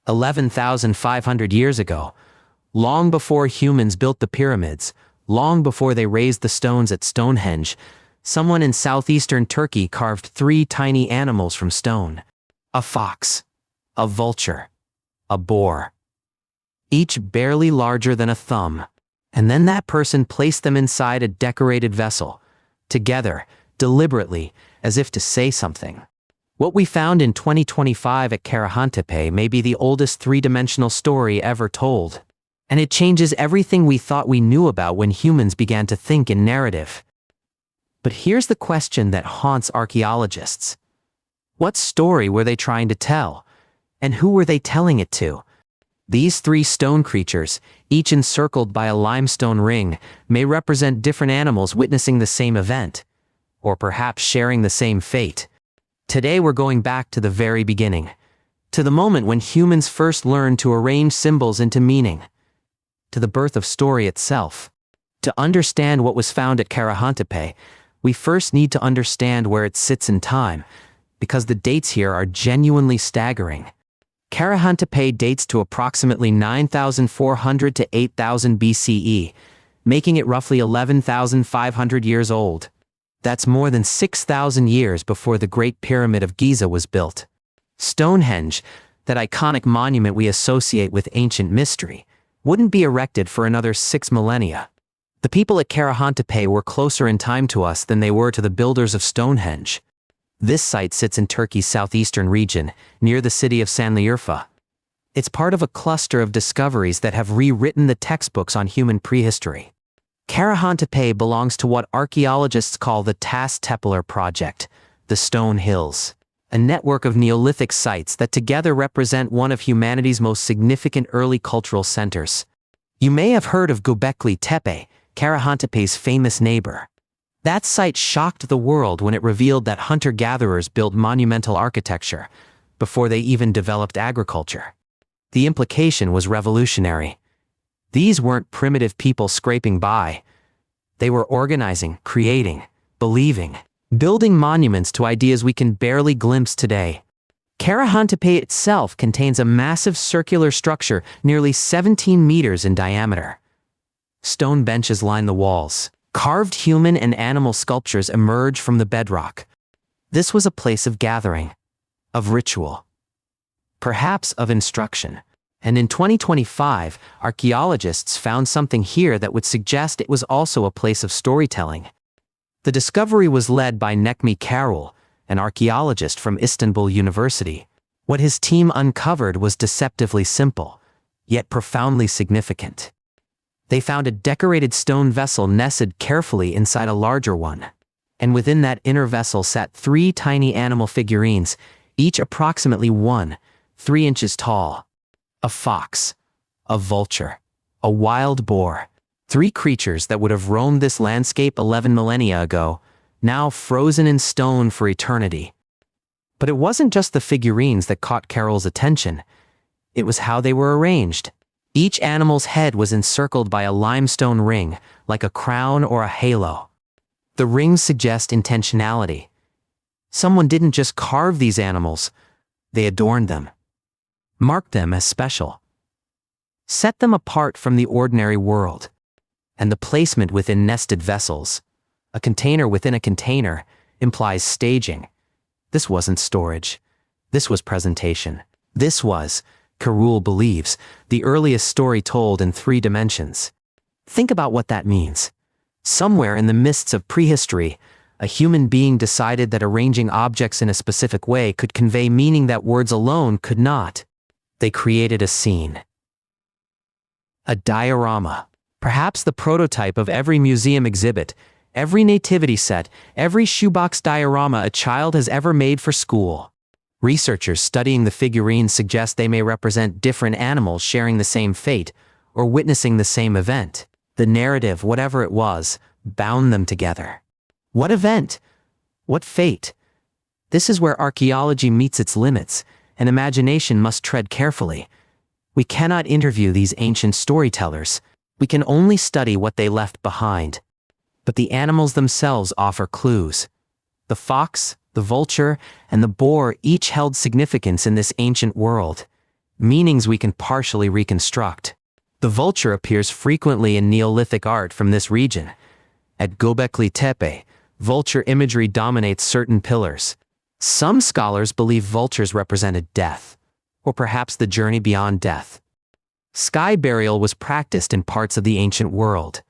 11,500 years ago, long before humans built the pyramids, long before they raised the stones at Stonehenge, someone in southeastern Turkey carved 3 tiny animals from stone: a fox, a vulture, a boar, each barely larger than a thumb. And then that person placed them inside a decorated vessel, together, deliberately, as if to say something. What we found in 2025 at Karahantepe may be the oldest 3-dimensional story ever told. And it changes everything we thought we knew about when humans began to think in narrative. But here's the question that haunts archaeologists. What story were they trying to tell? And who were they telling it to? These 3 stone creatures, each encircled by a limestone ring, may represent different animals witnessing the same event, or perhaps sharing the same fate. Today we're going back to the very beginning, to the moment when humans first learned to arrange symbols into meaning, to the birth of story itself. To understand what was found at Karahantepe, we first need to understand where it sits in time, because the dates here are genuinely staggering. Karahantepe dates to approximately 9,400 to 8,000 BCE, making it roughly 11,500 years old. That's more than 6,000 years before the Great Pyramid of Giza was built. Stonehenge, that iconic monument we associate with ancient mystery, wouldn't be erected for another 6 millennia. The people at Karahantepe were closer in time to us than they were to the builders of Stonehenge. This site sits in Turkey's southeastern region, near the city of Şanlıurfa. It's part of a cluster of discoveries that have rewritten the textbooks on human prehistory. Karahantepe belongs to what archaeologists call the Tas Tepeler project, the Stone Hills, a network of Neolithic sites that together represent one of humanity's most significant early cultural centers. You may have heard of Göbekli Tepe, Karahantepe's famous neighbor. That site shocked the world when it revealed that hunter-gatherers built monumental architecture before they even developed agriculture. The implication was revolutionary. These weren't primitive people scraping by. They were organizing, creating, believing, building monuments to ideas we can barely glimpse today. Karahantepe itself contains a massive circular structure nearly 17 meters in diameter. Stone benches line the walls. Carved human and animal sculptures emerge from the bedrock. This was a place of gathering, of ritual, perhaps of instruction. And in 2025, archaeologists found something here that would suggest it was also a place of storytelling. The discovery was led by Necmi Karul, an archaeologist from Istanbul University. What his team uncovered was deceptively simple, yet profoundly significant. They found a decorated stone vessel nested carefully inside a larger one. And within that inner vessel sat 3 tiny animal figurines, each approximately 3 inches tall. A fox, a vulture, a wild boar. 3 creatures that would have roamed this landscape 11 millennia ago, now frozen in stone for eternity. But it wasn't just the figurines that caught Karul's attention. It was how they were arranged. Each animal's head was encircled by a limestone ring, like a crown or a halo. The rings suggest intentionality. Someone didn't just carve these animals, they adorned them, marked them as special, set them apart from the ordinary world. And the placement within nested vessels, a container within a container, implies staging. This wasn't storage. This was presentation. This was, Karul believes, the earliest story told in 3 dimensions. Think about what that means. Somewhere in the mists of prehistory, a human being decided that arranging objects in a specific way could convey meaning that words alone could not. They created a scene. A diorama. Perhaps the prototype of every museum exhibit, every nativity set, every shoebox diorama a child has ever made for school. Researchers studying the figurines suggest they may represent different animals sharing the same fate or witnessing the same event. The narrative, whatever it was, bound them together. What event? What fate? This is where archaeology meets its limits, and imagination must tread carefully. We cannot interview these ancient storytellers. We can only study what they left behind. But the animals themselves offer clues. The fox, the vulture, and the boar each held significance in this ancient world. meanings we can partially reconstruct. The vulture appears frequently in Neolithic art from this region. At Göbekli Tepe, vulture imagery dominates certain pillars. Some scholars believe vultures represented death, or perhaps the journey beyond death. Sky burial was practiced in parts of the ancient world.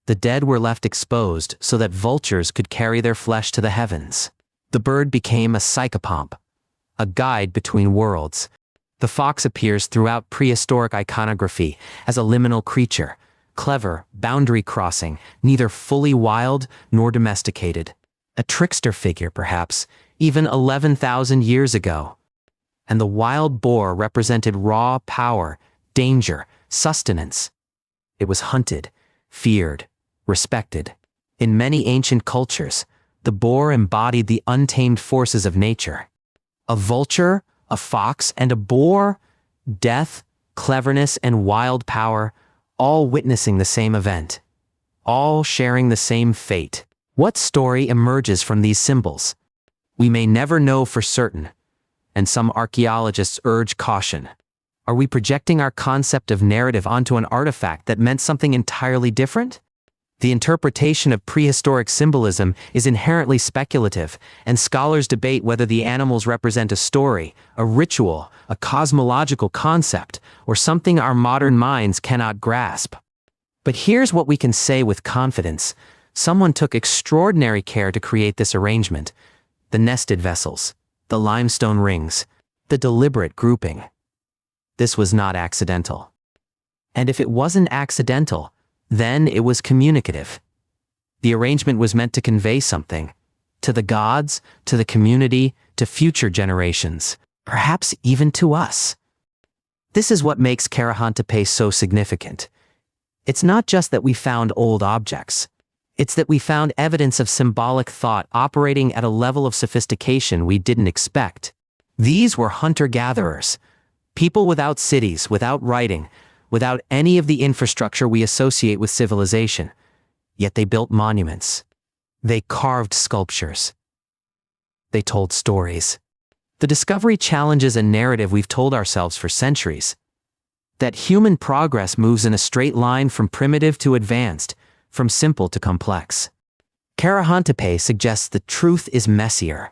The dead were left exposed so that vultures could carry their flesh to the heavens. The bird became a psychopomp, a guide between worlds. The fox appears throughout prehistoric iconography as a liminal creature, clever, boundary-crossing, neither fully wild nor domesticated. A trickster figure, perhaps, even 11,000 years ago. And the wild boar represented raw power, danger, sustenance. It was hunted, feared, respected. In many ancient cultures, the boar embodied the untamed forces of nature. A vulture, a fox, and a boar, death, cleverness, and wild power, all witnessing the same event, all sharing the same fate. What story emerges from these symbols? We may never know for certain, and some archaeologists urge caution. Are we projecting our concept of narrative onto an artifact that meant something entirely different? The interpretation of prehistoric symbolism is inherently speculative, and scholars debate whether the animals represent a story, a ritual, a cosmological concept, or something our modern minds cannot grasp. But here's what we can say with confidence. Someone took extraordinary care to create this arrangement. The nested vessels, the limestone rings, the deliberate grouping. This was not accidental. And if it wasn't accidental, then it was communicative. The arrangement was meant to convey something, to the gods, to the community, to future generations, perhaps even to us. This is what makes Karahantepe so significant. It's not just that we found old objects. It's that we found evidence of symbolic thought operating at a level of sophistication we didn't expect. These were hunter-gatherers, people without cities, without writing, without any of the infrastructure we associate with civilization. Yet they built monuments. They carved sculptures. They told stories. The discovery challenges a narrative we've told ourselves for centuries. That human progress moves in a straight line from primitive to advanced, from simple to complex. Karahantepe suggests the truth is messier,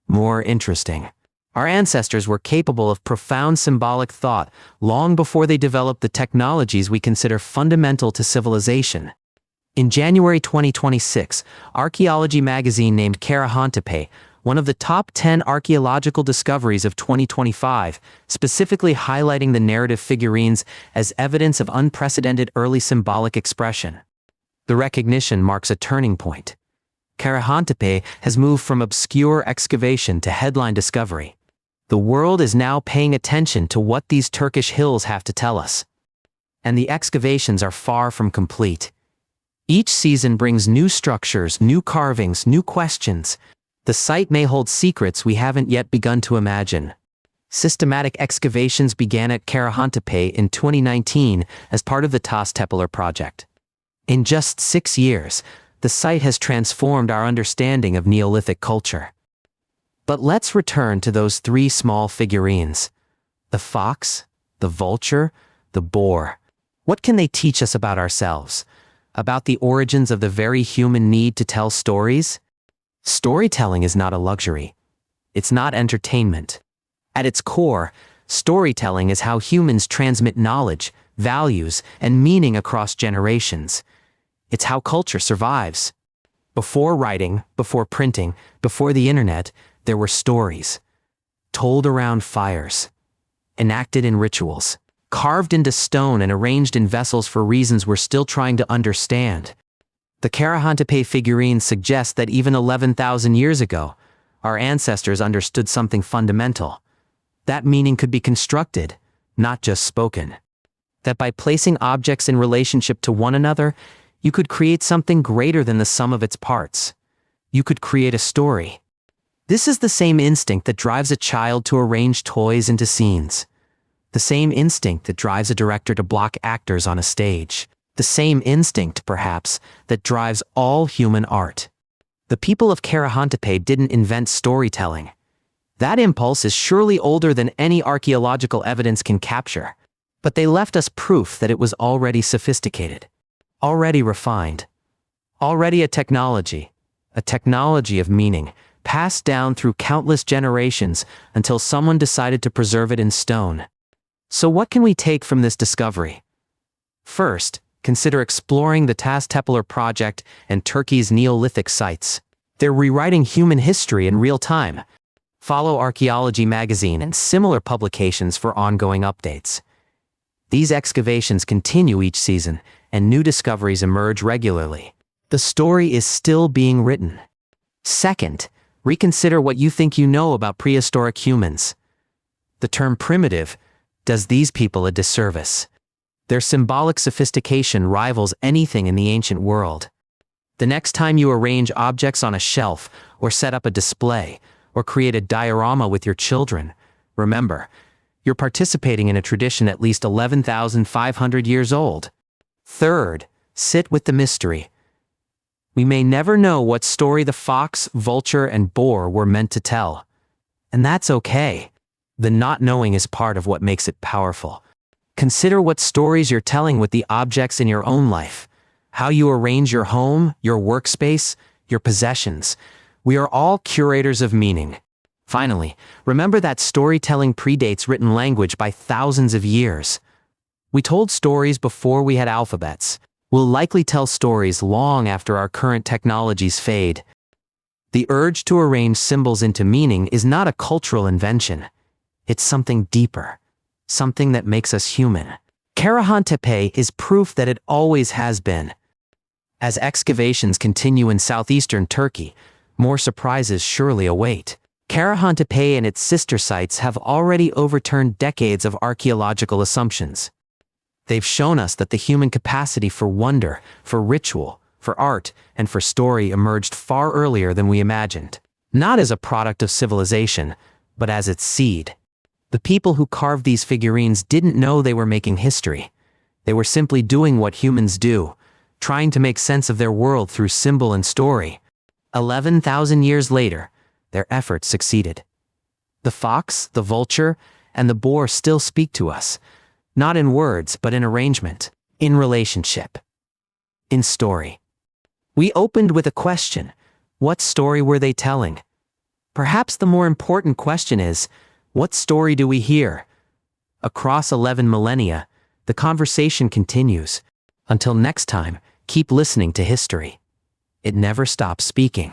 more interesting. Our ancestors were capable of profound symbolic thought long before they developed the technologies we consider fundamental to civilization. In January 2026, Archaeology Magazine named Karahantepe one of the top 10 archaeological discoveries of 2025, specifically highlighting the narrative figurines as evidence of unprecedented early symbolic expression. The recognition marks a turning point. Karahantepe has moved from obscure excavation to headline discovery. The world is now paying attention to what these Turkish hills have to tell us. And the excavations are far from complete. Each season brings new structures, new carvings, new questions. The site may hold secrets we haven't yet begun to imagine. Systematic excavations began at Karahantepe in 2019 as part of the Tas Tepeler project. In just 6 years, the site has transformed our understanding of Neolithic culture. But let's return to those 3 small figurines. The fox, the vulture, the boar. What can they teach us about ourselves? About the origins of the very human need to tell stories? Storytelling is not a luxury. It's not entertainment. At its core, storytelling is how humans transmit knowledge, values, and meaning across generations. It's how culture survives. Before writing, before printing, before the internet, there were stories. Told around fires. Enacted in rituals. Carved into stone and arranged in vessels for reasons we're still trying to understand. The Karahantepe figurines suggest that even 11,000 years ago, our ancestors understood something fundamental. That meaning could be constructed, not just spoken. That by placing objects in relationship to one another, you could create something greater than the sum of its parts. You could create a story. This is the same instinct that drives a child to arrange toys into scenes. The same instinct that drives a director to block actors on a stage. The same instinct, perhaps, that drives all human art. The people of Karahantepe didn't invent storytelling. That impulse is surely older than any archaeological evidence can capture. But they left us proof that it was already sophisticated, already refined, already a technology of meaning, passed down through countless generations until someone decided to preserve it in stone. So what can we take from this discovery? First, consider exploring the Tas Tepeler project and Turkey's Neolithic sites. They're rewriting human history in real time. Follow Archaeology Magazine and similar publications for ongoing updates. These excavations continue each season, and new discoveries emerge regularly. The story is still being written. Second, reconsider what you think you know about prehistoric humans. The term primitive does these people a disservice. Their symbolic sophistication rivals anything in the ancient world. The next time you arrange objects on a shelf, or set up a display, or create a diorama with your children, remember, you're participating in a tradition at least 11,500 years old. Third, sit with the mystery. We may never know what story the fox, vulture, and boar were meant to tell. And that's okay. The not knowing is part of what makes it powerful. Consider what stories you're telling with the objects in your own life. How you arrange your home, your workspace, your possessions. We are all curators of meaning. Finally, remember that storytelling predates written language by thousands of years. We told stories before we had alphabets. We'll likely tell stories long after our current technologies fade. The urge to arrange symbols into meaning is not a cultural invention. It's something deeper, something that makes us human. Karahantepe is proof that it always has been. As excavations continue in southeastern Turkey, more surprises surely await. Karahantepe and its sister sites have already overturned decades of archaeological assumptions. They've shown us that the human capacity for wonder, for ritual, for art, and for story emerged far earlier than we imagined. Not as a product of civilization, but as its seed. The people who carved these figurines didn't know they were making history. They were simply doing what humans do, trying to make sense of their world through symbol and story. 11,000 years later, their efforts succeeded. The fox, the vulture, and the boar still speak to us, not in words, but in arrangement, in relationship, in story. We opened with a question: what story were they telling? Perhaps the more important question is, what story do we hear? Across 11 millennia, the conversation continues. Until next time, keep listening to history. It never stops speaking.